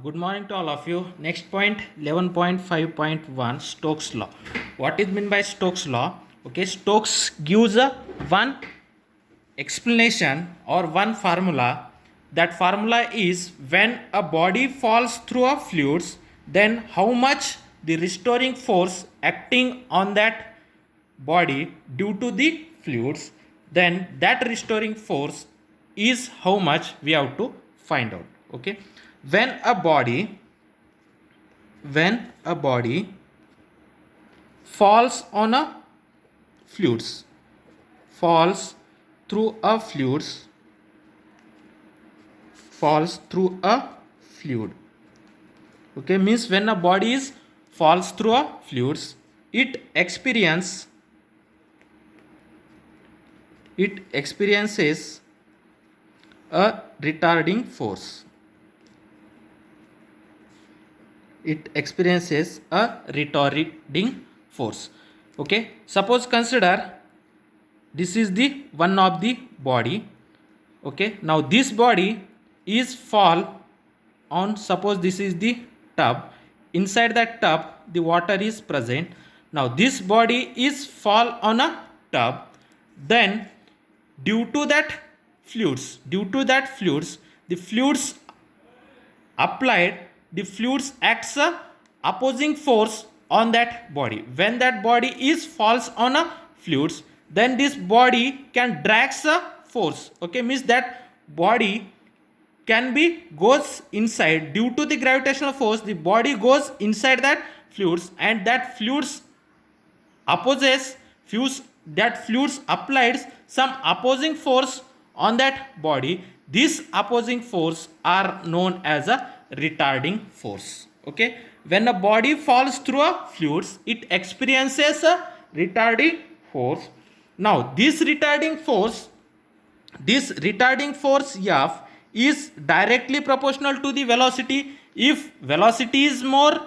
Good morning to all of you. Next point 11.5.1 Stokes law. What is meant by Stokes law? Okay, Stokes gives a one explanation or one formula. That formula is when a body falls through a fluids, then how much the restoring force acting on that body due to the fluids, then that restoring force is how much we have to find out. Okay, when a body falls on a fluids, falls through a fluids, falls through a fluid. Okay, means when a body is falls through a fluids, it experiences a retarding force. It experiences a retarding force. Okay, suppose consider this is the one of the body. Okay, now this body is fall on, suppose this is the tub. Inside that tub the water is present. Now this body is fall on a tub, then due to that fluids, the fluids applied, the fluids acts a opposing force on that body. When that body is falls on a fluids, then this body can drags a force. Okay, means that body can be goes inside due to the gravitational force. The body goes inside that fluids, and that fluids opposes fluids applied some opposing force on that body. This opposing force are known as a retarding force. Okay, when a body falls through a fluids, it experiences a retarding force. Now this retarding force F is directly proportional to the velocity. If velocity is more,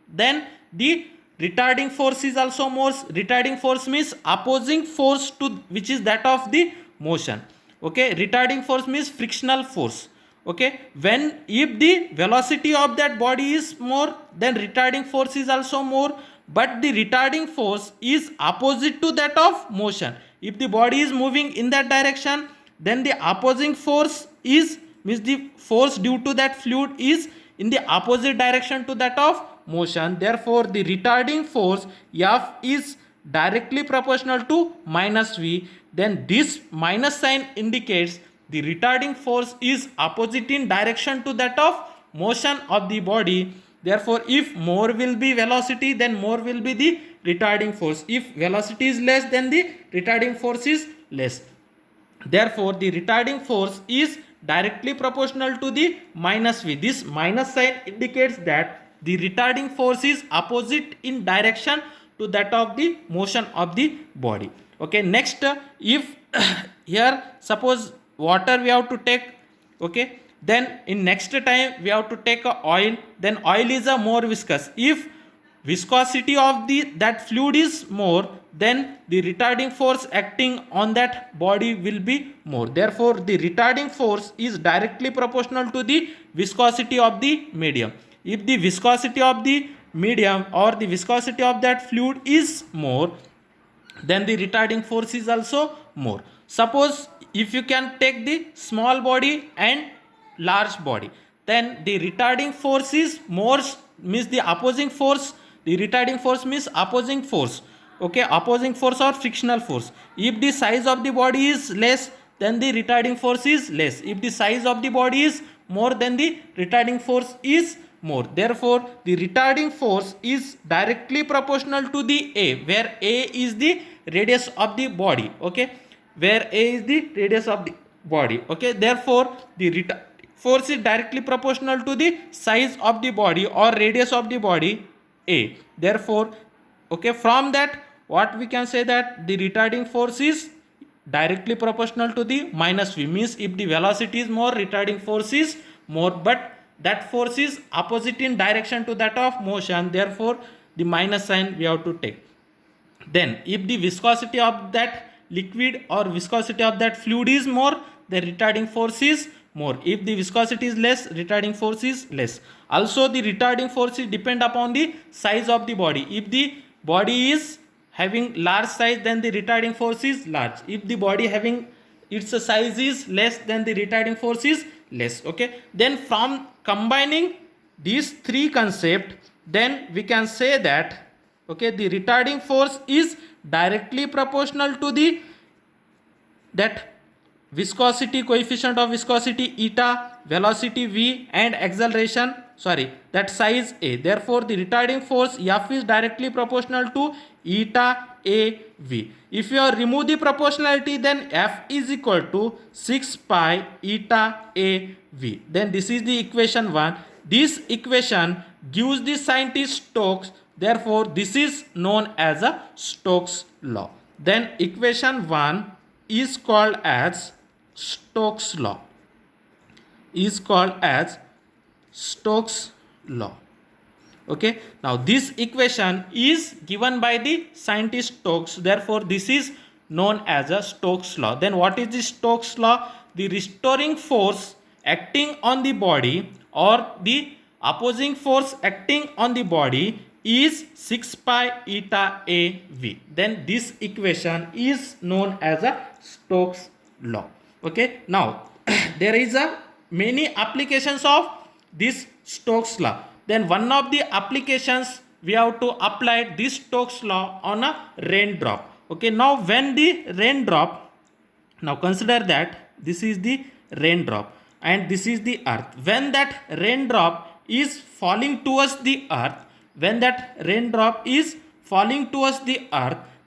then the retarding force is also more. Retarding force means opposing force to which is that of the motion. Okay, retarding force means frictional force. Okay, when if the velocity of that body is more, then retarding force is also more, but the retarding force is opposite to that of motion. If the body is moving in that direction, then the opposing force is means the force due to that fluid is in the opposite direction to that of motion. Therefore the retarding force F is directly proportional to minus V. Then this minus sign indicates the retarding force is opposite in direction to that of motion of the body. Therefore if more will be velocity, then more will be the retarding force. If velocity is less, then the retarding force is less. Therefore the retarding force is directly proportional to the minus V. This minus sign indicates that the retarding force is opposite in direction to that of the motion of the body. Okay, next if here suppose water we have to take, okay, then in next time we have to take a oil. Then oil is a more viscous. If viscosity of that fluid is more, then the retarding force acting on that body will be more. Therefore the retarding force is directly proportional to the viscosity of the medium. If the viscosity of the medium or the viscosity of that fluid is more, then the retarding force is also more. Suppose if you can take the small body and large body, then the retarding force is more, means the opposing force. The retarding force means opposing force. Okay, opposing force or frictional force. If the size of the body is less, then the retarding force is less. If the size of the body is more, then the retarding force is more. Therefore the retarding force is directly proportional to the A, where A is the radius of the body. Okay, where A is the radius of the body. Okay, therefore the force is directly proportional to the size of the body or radius of the body A. Therefore, okay, from that what we can say that the retarding force is directly proportional to the minus V. Means if the velocity is more, retarding force is more, but that force is opposite in direction to that of motion. Therefore the minus sign we have to take. Then if the viscosity of that liquid or viscosity of that fluid is more, the retarding force is more. If the viscosity is less, retarding force is less. Also, the retarding force is depend upon the size of the body. If the body is having large size, then the retarding force is large. If the body having its size is less, then the retarding force is less. Okay, then from combining these three concepts, then we can say that, okay, the retarding force is directly proportional to the that viscosity, coefficient of viscosity eta, velocity v, and acceleration, that size a. Therefore the retarding force F is directly proportional to eta a v. If you remove the proportionality, then F is equal to 6 pi eta a v. Then this is the equation 1. This equation gives the scientist Stokes. Therefore this is known as a Stokes law. Then equation 1 is called as Stokes law. Okay, now this equation is given by the scientist Stokes. Therefore this is known as a Stokes law. Then what is the Stokes law? The restoring force acting on the body or the opposing force acting on the body is 6 pi eta a v. Then this equation is known as a Stokes law. Okay, now there is a many applications of this Stokes law. Then one of the applications, we have to apply this Stokes law on a raindrop. Okay, now when the raindrop, now consider that this is the raindrop and this is the earth. When that raindrop is falling towards the earth,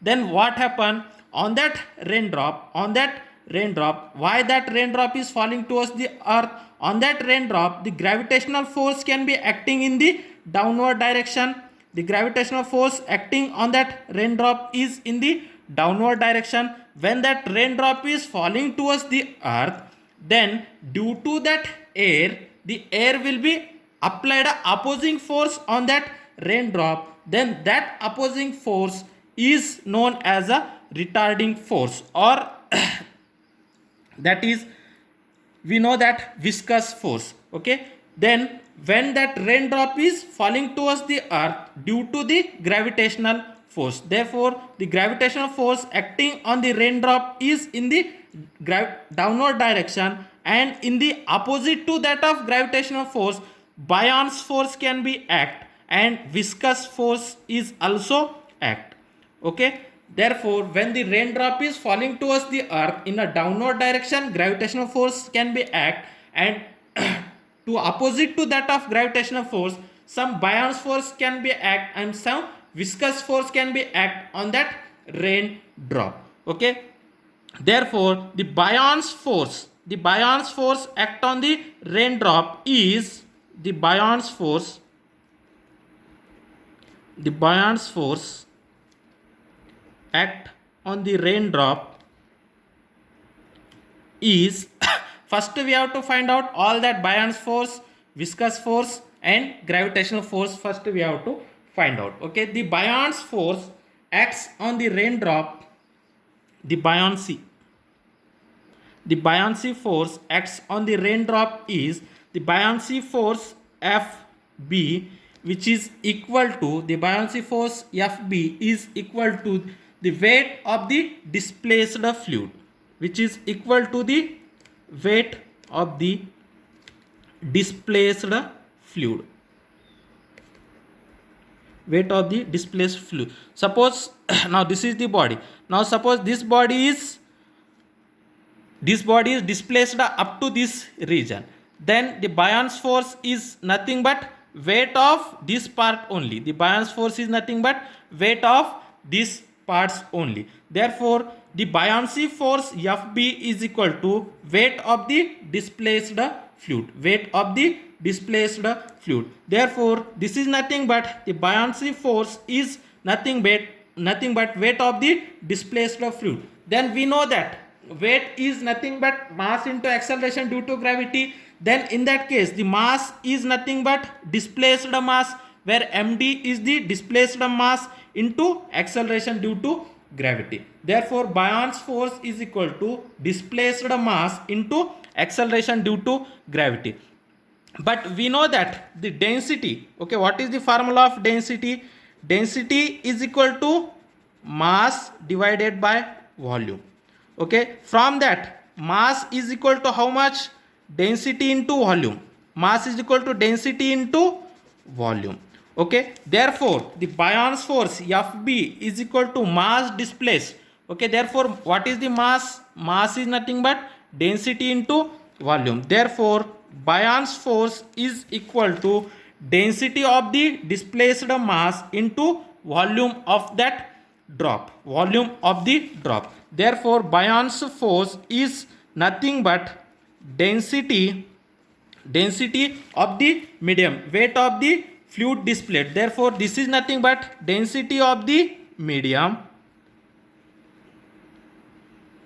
then what happen on that raindrop? Why that raindrop is falling towards the earth? On that raindrop, the gravitational force can be acting in the downward direction. The gravitational force acting on that raindrop is in the downward direction. When that raindrop is falling towards the earth, then due to that air, the air will be applied a opposing force on that raindrop. Then that opposing force is known as a retarding force, or that is, we know that viscous force. Okay, then when that raindrop is falling towards the earth due to the gravitational force, therefore the gravitational force acting on the raindrop is in the downward direction, and in the opposite to that of gravitational force, Bion's force can be act and viscous force is also act. Okay, therefore when the raindrop is falling towards the earth in a downward direction, gravitational force can be act, and to opposite to that of gravitational force, some Bion's force can be act and some viscous force can be act on that raindrop. Okay, therefore the Bion's force act on the raindrop is the Bion's force act on the raindrop is first we have to find out all that Bion's force, viscous force and gravitational force. First we have to find out. Okay, the Bion's force acts on the raindrop, the buoyancy force acts on the raindrop is the buoyancy force Fb, which is equal to, the buoyancy force Fb is equal to the weight of the displaced fluid, which is equal to the weight of the displaced fluid. Suppose now this is the body. Now suppose this body is displaced up to this region. Then the Bion's force is nothing but weight of this part only. The Bion's force is nothing but weight of these parts only. Therefore, the buoyancy force Fb is equal to weight of the displaced fluid. Therefore, this is nothing but the buoyancy force is nothing but weight of the displaced fluid. Then we know that weight is nothing but mass into acceleration due to gravity. Then in that case, the mass is nothing but displaced mass, where md is the displaced mass into acceleration due to gravity. Therefore, Bion's force is equal to displaced mass into acceleration due to gravity. But we know that the density, okay, what is the formula of density? Density is equal to mass divided by volume. Okay, from that, mass is equal to how much? Density into volume. Mass is equal to density into volume. Okay, therefore the Bion's force Fb is equal to mass displaced. Okay, therefore what is the mass? Mass is nothing but density into volume. Therefore Bion's force is equal to density of the displaced mass into volume of that drop. Volume of the drop. Therefore Bion's force is nothing but density of the medium, weight of the fluid displaced. Therefore this is nothing but density of the medium,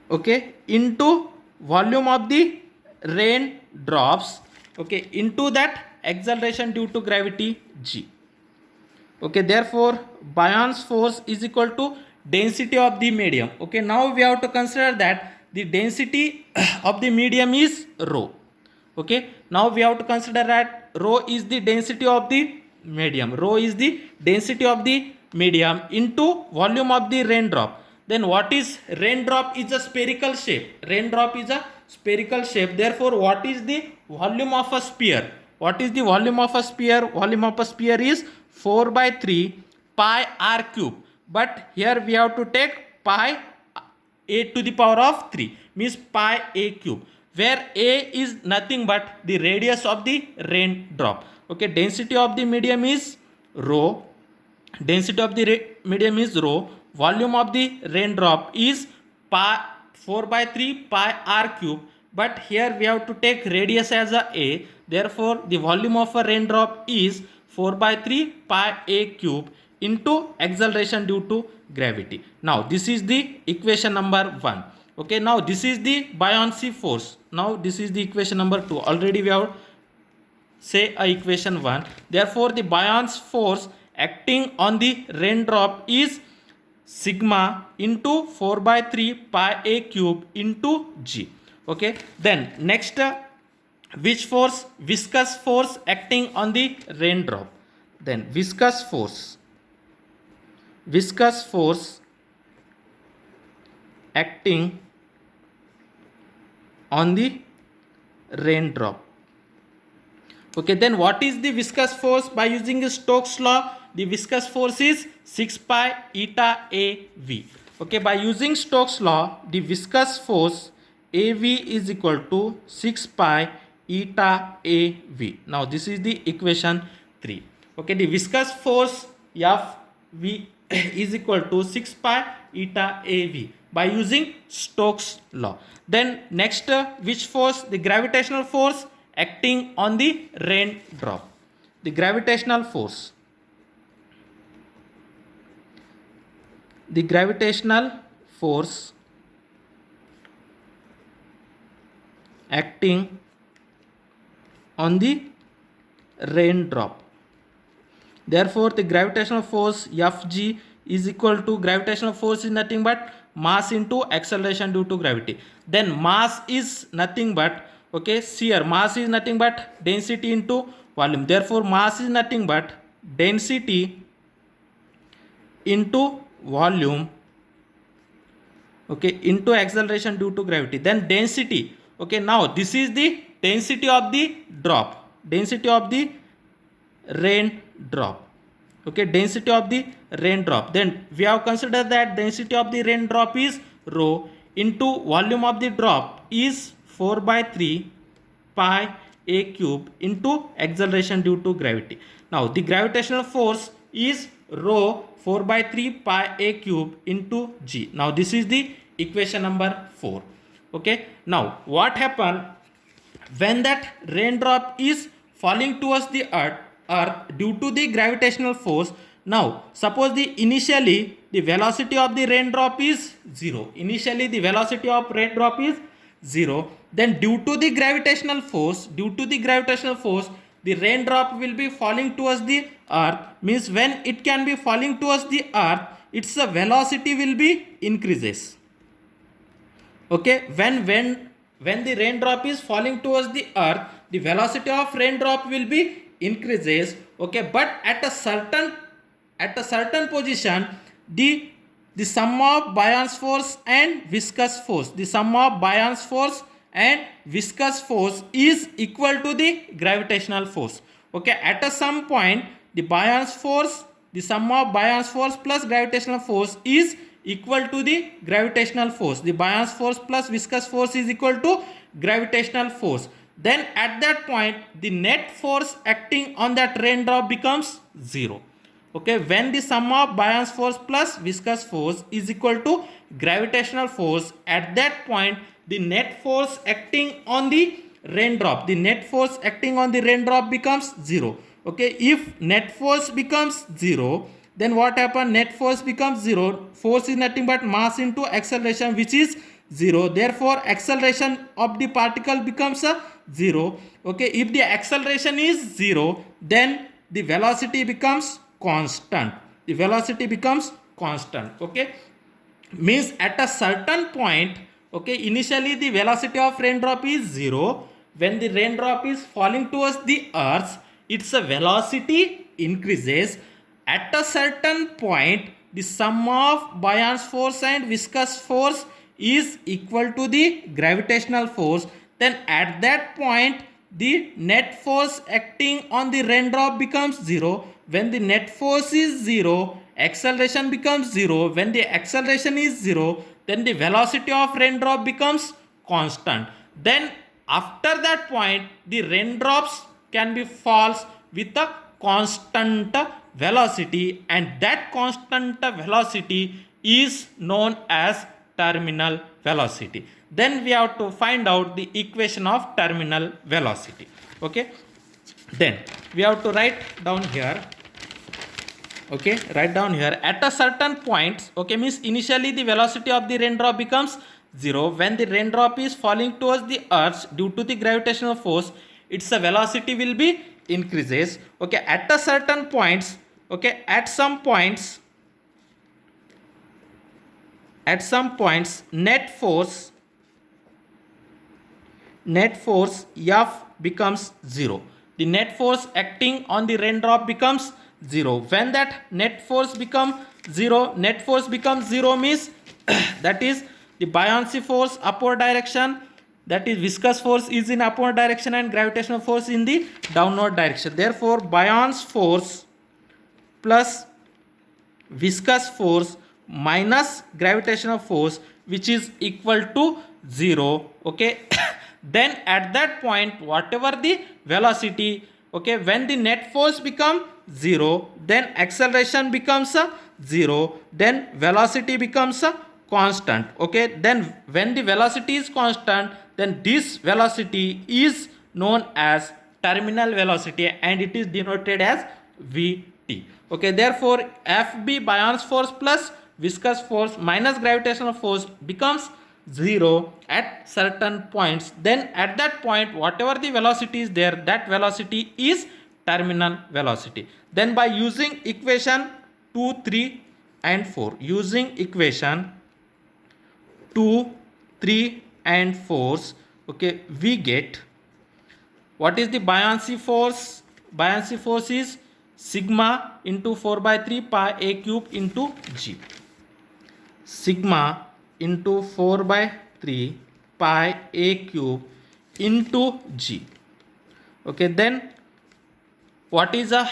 okay, into volume of the rain drops, okay, into that acceleration due to gravity g. Okay, therefore Bion's force is equal to density of the medium. Okay, now we have to consider that the density of the medium is rho. Okay, now we have to consider that rho is the density of the medium. Rho is the density of the medium into volume of the raindrop. Then what is raindrop? Is a spherical shape. Raindrop is a spherical shape. Therefore what is the volume of a sphere? What is the volume of a sphere? Volume of a sphere is 4 by 3 pi r cube. But here we have to take pi a to the power of 3, means pi a cube, where a is nothing but the radius of the raindrop. Okay, density of the medium is rho. Density of the medium is rho. Volume of the raindrop is pi 4 by 3 pi r cube. But here we have to take radius as a. Therefore the volume of a raindrop is 4 by 3 pi a cube into acceleration due to gravity. Now this is the equation number 1. Okay, now this is the buoyancy force. Now this is the equation number 2. Already we have say equation 1. Therefore the buoyancy force acting on the raindrop is sigma into 4 by 3 pi a cube into g. Okay, then next, which force? Viscous force acting on the raindrop. Then viscous force acting on the raindrop. Okay, then what is the viscous force? By using Stokes law, the viscous force is 6 pi eta AV. Okay, by using Stokes law, the viscous force AV is equal to 6 pi eta AV. Now this is the equation 3. Okay, the viscous force Fv is equal to 6 pi eta AV by using Stokes law. Then next, which force? The gravitational force acting on the raindrop. The gravitational force. The gravitational force acting on the raindrop. Therefore the gravitational force Fg is equal to, gravitational force is nothing but mass into acceleration due to gravity. Then mass is nothing but, okay, here mass is nothing but density into volume. Therefore mass is nothing but density into volume, okay, into acceleration due to gravity. Then density, okay, now this is the density of the drop, density of the raindrop. Okay, density of the raindrop. Then we have considered that density of the raindrop is rho into volume of the drop is 4 by 3 pi a cube into acceleration due to gravity. Now the gravitational force is rho 4 by 3 pi a cube into g. Now this is the equation number 4. Okay, now what happened when that raindrop is falling towards the earth due to the gravitational force? Now suppose initially the velocity of the raindrop is 0. Initially the velocity of raindrop is 0. Then due to the gravitational force, the raindrop will be falling towards the earth. Means when it can be falling towards the earth, its velocity will be increases. Okay, when when the raindrop is falling towards the earth, the velocity of raindrop will be increases, okay, but at a certain position, the sum of Buoyant force and viscous force, the sum of Buoyant force and viscous force is equal to the gravitational force. Okay, at a some point, the Buoyant force, the sum of Buoyant force plus gravitational force is equal to the gravitational force. The Buoyant force plus viscous force is equal to gravitational force. Then at that point, the net force acting on that raindrop becomes 0. Okay, when the sum of Buoyant force plus viscous force is equal to gravitational force, at that point the net force acting on the raindrop, becomes 0. Okay, if net force becomes 0, then what happens? Net force becomes 0. Force is nothing but mass into acceleration, which is 0. Therefore acceleration of the particle becomes a 0. Okay, if the acceleration is 0, then the velocity becomes constant. Okay, means at a certain point, okay, initially the velocity of raindrop is 0. When the raindrop is falling towards the earth, its velocity increases. At a certain point, the sum of Buoyant force and viscous force is equal to the gravitational force. Then at that point, the net force acting on the raindrop becomes 0. When the net force is 0, acceleration becomes 0. When the acceleration is 0, then the velocity of raindrop becomes constant. Then after that point, the raindrops can be falls with a constant velocity, and that constant velocity is known as terminal velocity. Then we have to find out the equation of terminal velocity. Okay, then we have to write down here. Okay, write down here at a certain point. Okay, means initially the velocity of the raindrop becomes 0. When the raindrop is falling towards the earth due to the gravitational force, its velocity will be increases. Okay, at a certain points, okay, at some points net force F becomes 0. The net force acting on the raindrop becomes 0. When that net force becomes 0 means that is the buoyancy force upward direction, that is viscous force is in upward direction and gravitational force in the downward direction. Therefore buoyancy force plus viscous force minus gravitational force, which is equal to 0. Okay, then at that point, whatever the velocity, okay, when the net force become 0, then acceleration becomes a 0, then velocity becomes a constant. Okay, then when the velocity is constant, then this velocity is known as terminal velocity and it is denoted as Vt. Okay, therefore Fb buoyancy force plus viscous force minus gravitational force becomes 0 at certain points. Then at that point, whatever the velocity is there, that velocity is terminal velocity. Then by using equation 2, 3 and 4, using equation 2, 3 and 4, okay, we get what is the buoyancy force? Buoyancy force is sigma into 4 by 3 pi a cube into g. Sigma into 4 by 3 pi a cube into g. Okay, then what is a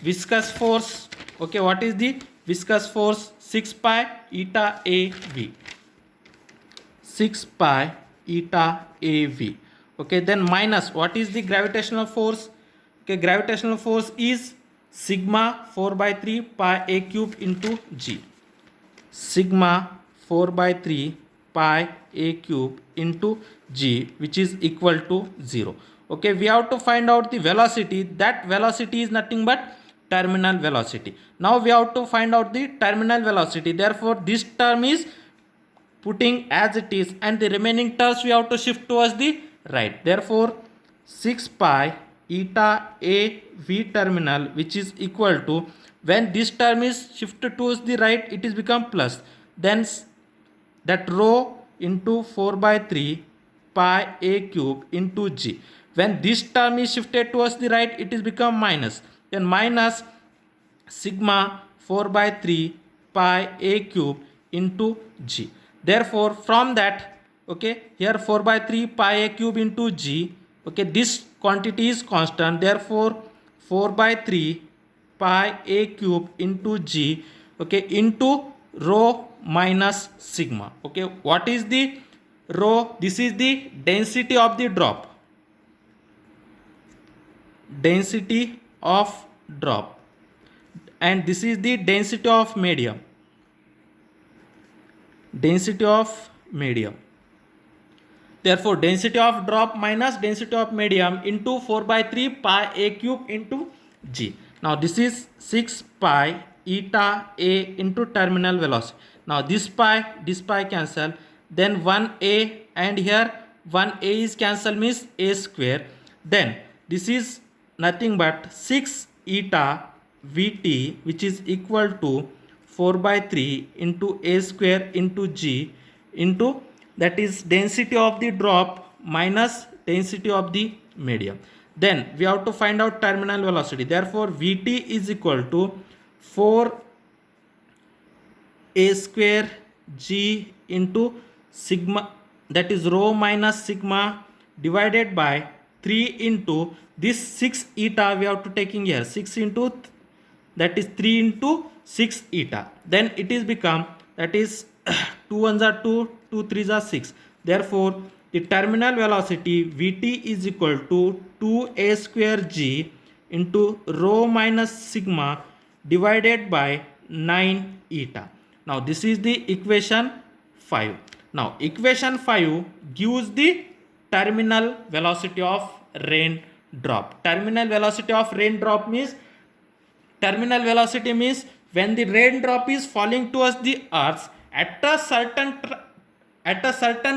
viscous force? Okay, what is the viscous force? 6 pi eta a v. 6 pi eta a v. Okay, then minus what is the gravitational force? Okay, gravitational force is sigma 4 by 3 pi a cube into g. Sigma 4 by 3 pi a cube into g, which is equal to 0. Okay, we have to find out the velocity. That velocity is nothing but terminal velocity. Now we have to find out the terminal velocity. Therefore this term is putting as it is and the remaining terms we have to shift towards the right. Therefore 6 pi eta a v terminal, which is equal to, when this term is shifted towards the right, it is become plus, then that rho into 4 by 3 pi a cube into g. When this term is shifted towards the right, it is become minus. Then minus sigma 4 by 3 pi a cube into g. Therefore, from that, okay, here 4 by 3 pi a cube into g, okay, this quantity is constant. Therefore, 4 by 3 pi a cube into g, okay, into rho minus sigma. Okay, what is the rho? This is the density of the drop. Density of drop. And this is the density of medium. Density of medium. Therefore, density of drop minus density of medium into 4 by 3 pi a cube into g. Now, this is 6 pi eta a into terminal velocity. Now, this pi cancel. Then 1a and here 1a is cancel, means a square. Then this is nothing but 6 eta vt, which is equal to 4 by 3 into a square into g into, that is density of the drop minus density of the medium. Then we have to find out terminal velocity. Therefore, vt is equal to 4 a square g into sigma, that is rho minus sigma, divided by 3 into this 6 eta we have to taking here, 6 into, that is 3 into 6 eta. Then it is become, that is 2 ones are 2, 2 3s are 6. Therefore, the terminal velocity vt is equal to 2a square g into rho minus sigma divided by 9 eta. Now, this is the equation 5. Now, equation 5 gives the terminal velocity of raindrop. Terminal velocity of raindrop means, terminal velocity means when the raindrop is falling towards the earth at a certain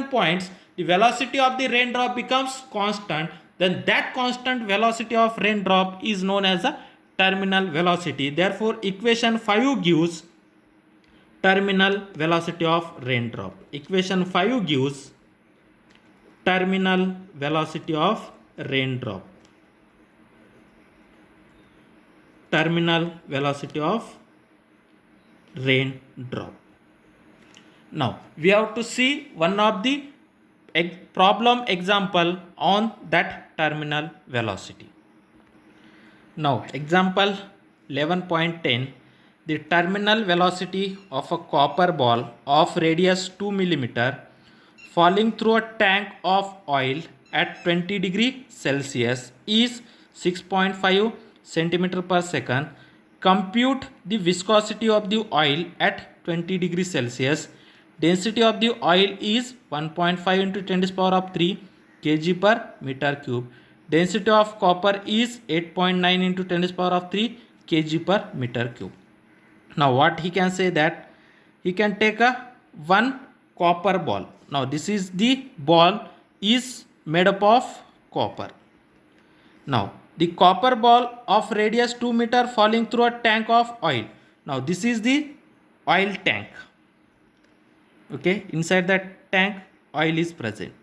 points, the velocity of the raindrop becomes constant. Then that constant velocity of raindrop is known as a terminal velocity. Therefore, equation 5 gives terminal velocity of raindrop. Equation 5 gives terminal velocity of raindrop. Terminal velocity of raindrop. Now, we have to see one of the problem example on that terminal velocity. Now, example 11.10. The terminal velocity of a copper ball of radius 2 mm falling through a tank of oil at 20 degree Celsius is 6.5 centimeter per second. Compute the viscosity of the oil at 20 degree Celsius. Density of the oil is 1.5 into 10 to the power of 3 kg per meter cube. Density of copper is 8.9 into 10 to the power of 3 kg per meter cube. Now, what he can say, that he can take a one copper ball. Now, this is the ball is made up of copper. Now, the copper ball of radius 2 meter falling through a tank of oil. Now, this is the oil tank. Okay, inside that tank oil is present.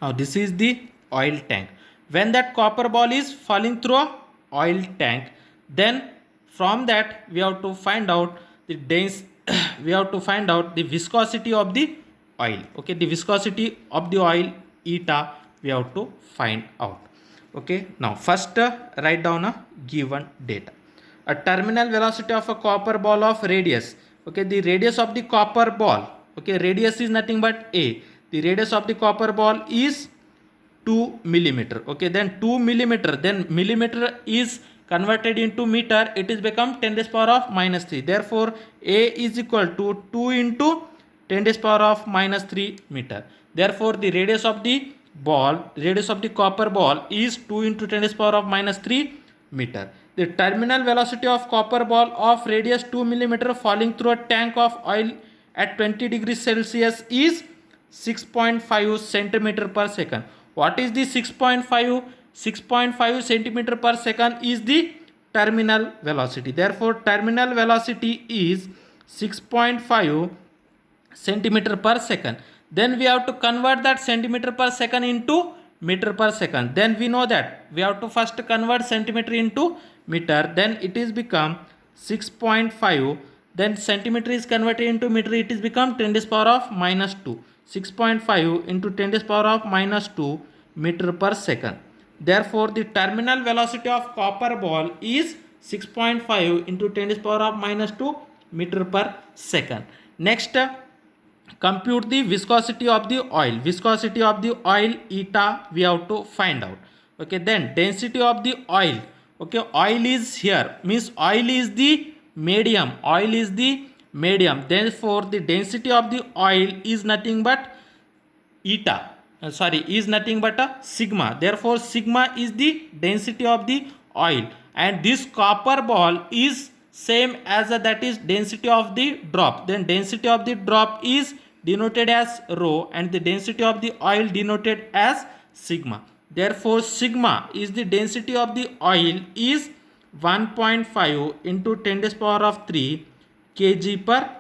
Now, this is the oil tank. When that copper ball is falling through a oil tank, then from that we have to find out the we have to find out the viscosity of the oil. Okay, the viscosity of the oil eta we have to find out. Okay, now first write down a given data. A terminal velocity of a copper ball of radius. Okay, the radius of the copper ball. Okay, radius is nothing but a. The radius of the copper ball is 2 millimeter. Okay, then 2 millimeter, then millimeter is converted into meter, it is become 10 to the power of minus 3. Therefore, a is equal to 2 into 10 to the power of minus 3 meter. Therefore, the radius of the ball, radius of the copper ball is 2 into 10 to the power of minus 3 meter. The terminal velocity of copper ball of radius 2 millimeter falling through a tank of oil at 20 degrees Celsius is 6.5 centimeter per second. What is the 6.5? 6.5 centimeter per second is the terminal velocity. Therefore, terminal velocity is 6.5 centimeter per second. Then we have to convert that centimeter per second into meter per second. Then we know that we have to first convert centimeter into meter. Then it is become 6.5. Then centimeter is converted into meter. It is become 10 to the power of minus 2. 6.5 into 10 to the power of minus 2 meter per second. Therefore, the terminal velocity of copper ball is 6.5 into 10 to the power of minus 2 meter per second. Next, compute the viscosity of the oil. Viscosity of the oil eta we have to find out. Okay, then density of the oil. Okay, oil is here, means oil is the medium. Oil is the medium. Therefore, the density of the oil is nothing but eta. Is nothing but a sigma. Therefore, sigma is the density of the oil, and this copper ball is same as that is density of the drop. Then density of the drop is denoted as rho, and the density of the oil denoted as sigma. Therefore, sigma is the density of the oil is 1.5 into 10 to the power of 3 kg per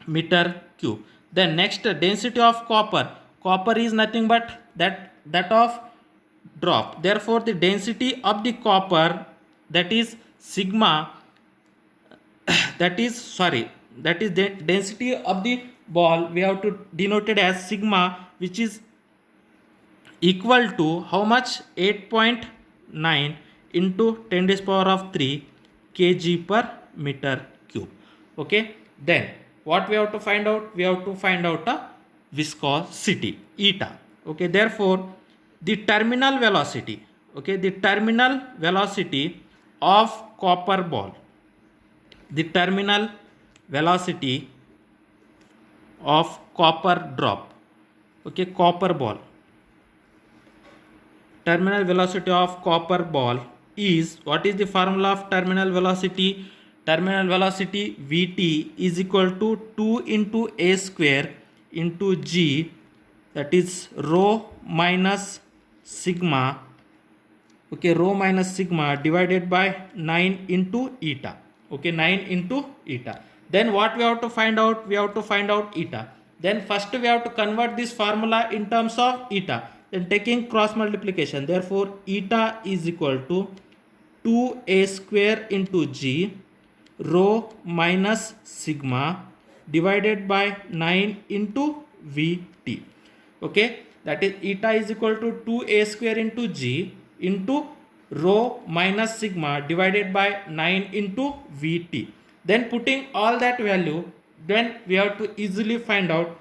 meter cube. Then next, density of copper. Copper is nothing but that of drop. Therefore, the density of the copper, that is sigma, that is the density of the ball we have to denote it as sigma, which is equal to how much? 8.9 into 10 to the power of 3 kg per meter cube. Okay, then what we have to find out? We have to find out a viscosity eta. Okay, therefore the terminal velocity, okay, the terminal velocity of copper ball, the terminal velocity of copper drop, okay, copper ball, terminal velocity of copper ball is, what is the formula of terminal velocity? Terminal velocity Vt is equal to 2 into a square into g, that is rho minus sigma, okay, rho minus sigma divided by 9 into eta. Okay, 9 into eta. Then what we have to find out? We have to find out eta. Then first we have to convert this formula in terms of eta. Then taking cross multiplication. Therefore, eta is equal to 2a square into g rho minus sigma divided by 9 into Vt. Okay, that is eta is equal to 2a square into g into rho minus sigma divided by 9 into Vt. Then putting all that value, then we have to easily find out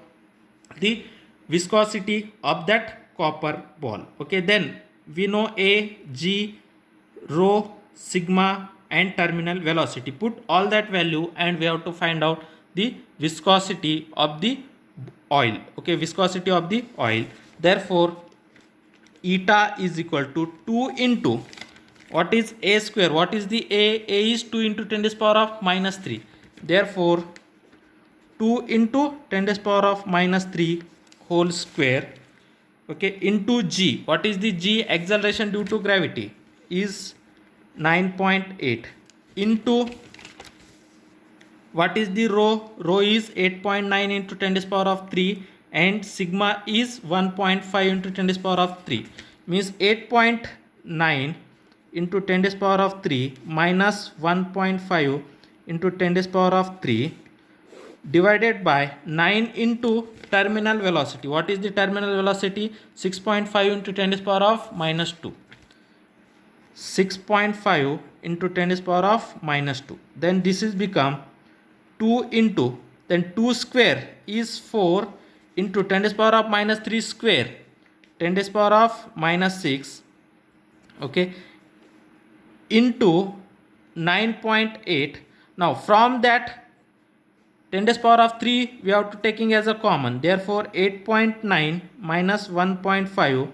the viscosity of that copper ball. Okay, then we know A, G, rho, sigma and terminal velocity. Put all that value and we have to find out the viscosity of the oil. Okay, viscosity of the oil. Therefore, eta is equal to 2 into, what is a square? What is the a? A is 2 into 10 to the power of minus 3. Therefore, 2 into 10 to the power of minus 3 whole square. Okay, into g. What is the g? Acceleration due to gravity is 9.8 into, what is the rho? Rho is 8.9 into 10 to the power of 3 and sigma is 1.5 into 10 to the power of 3. Means 8.9 into 10 to the power of 3 minus 1.5 into 10 to the power of 3 divided by 9 into terminal velocity. What is the terminal velocity? 6.5 into 10 to the power of minus 2. 6.5 into 10 to the power of minus 2. Then this is become 2 into, then 2 square is 4 into 10 to the power of minus 3 square, 10 to the power of minus 6, okay, into 9.8. Now from that 10 to the power of 3 we have to taking as a common. Therefore, 8.9 minus 1.5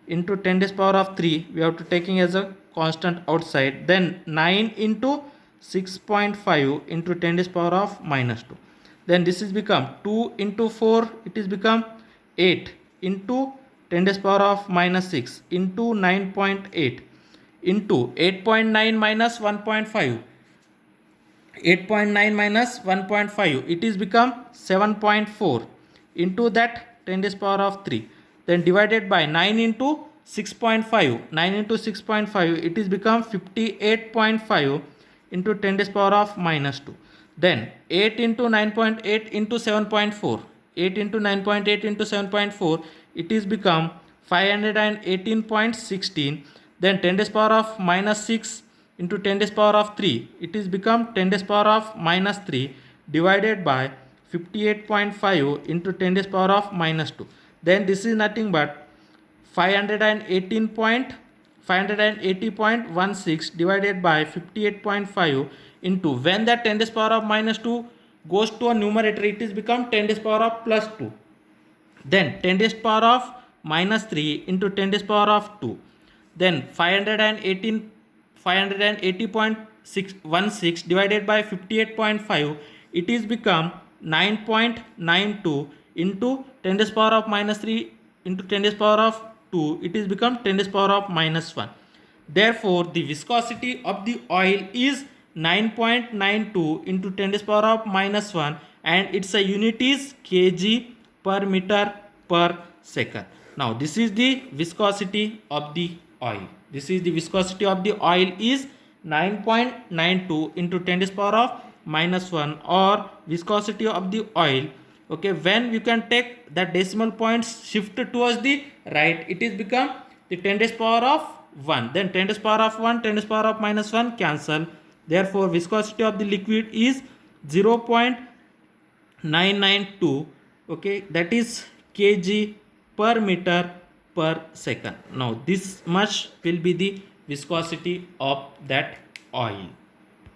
into 10 to the power of 3 we have to taking as a constant outside. Then 9 into 6.5 into 10 to the power of minus 2. Then this is become 2 into 4, it is become 8 into 10 to the power of minus 6 into 9.8 into 8.9 minus 1.5. 8.9 minus 1.5, it is become 7.4 into that 10 raised power of 3, then divided by 9 into 6.5, 9 into 6.5, it is become 58.5 into 10 raised power of minus 2, then 8 into 9.8 into 7.4, 8 into 9.8 into 7.4, it is become 518.16, then 10 raised power of minus 6 into 10 raised power of 3, it is become 10 raised power of minus 3 divided by 58.5 into 10 raised power of minus 2. Then this is nothing but 580.16 divided by 58.5 into, when that 10 raised power of minus 2 goes to a numerator, it is become 10 raised power of plus 2. Then 10 raised power of minus 3 into 10 raised power of 2. Then 580.16 divided by 58.5, it is become 9.92 into 10 raised power of minus 3 into 10 raised power of 2, it is become 10 raised power of minus 1. Therefore, the viscosity of the oil is 9.92 into 10 raised power of minus 1, and its a unit is kg per meter per second. Now this is the viscosity of the oil. This is the viscosity of the oil is 9.92 into 10 raised power of minus 1, or viscosity of the oil. Okay, when you can take that decimal points shift towards the right, it is become the 10 raised power of 1. Then 10 raised power of 1, 10 raised power of minus 1 cancel. Therefore, viscosity of the liquid is 0.992. Okay, that is kg per meter per second. Now this much will be the viscosity of that oil.